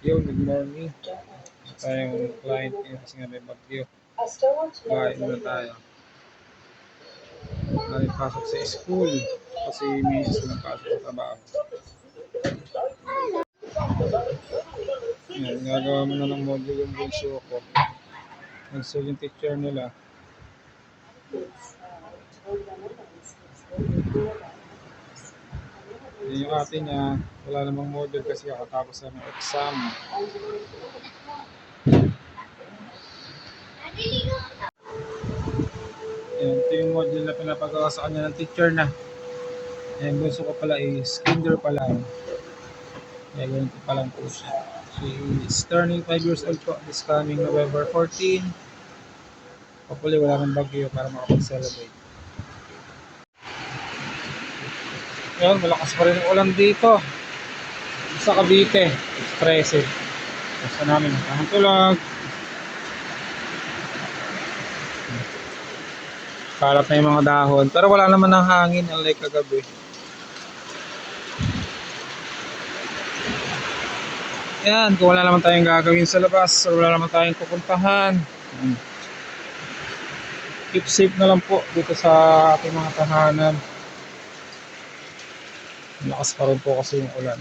Yo, good morning. Tayong client ngayon kasi nga may bagyo. Bahay muna tayo. Galing pasok sa school kasi may silang pasok sa trabaho. Yan, gagawa mo na ng module yung bunso ko. Nag-sell yung teacher nila. Yan yung ate niya, wala namang module kasi kakatapos na ng exam. Yan, ito yung module na pinapagawa sa kanya ng teacher na. Yan, bunso ko pala is kinder pa lang. Yan, ganito pa lang po siya. She is turning 5 years old po this coming November 14. Hopefully wala nang bagyo para makapag-celebrate. Yan, malakas pa rin ang ulan dito sa Cavite, Expressive. Basta namin ang tulag. Kalat na yung mga dahon, pero wala naman ng hangin unlike kagabi. Yan, kung wala naman tayong gagawin sa labas or wala naman tayong pupuntahan, keep safe na lang po dito sa ating mga tahanan. Malakas pa rin po kasi yung ulan.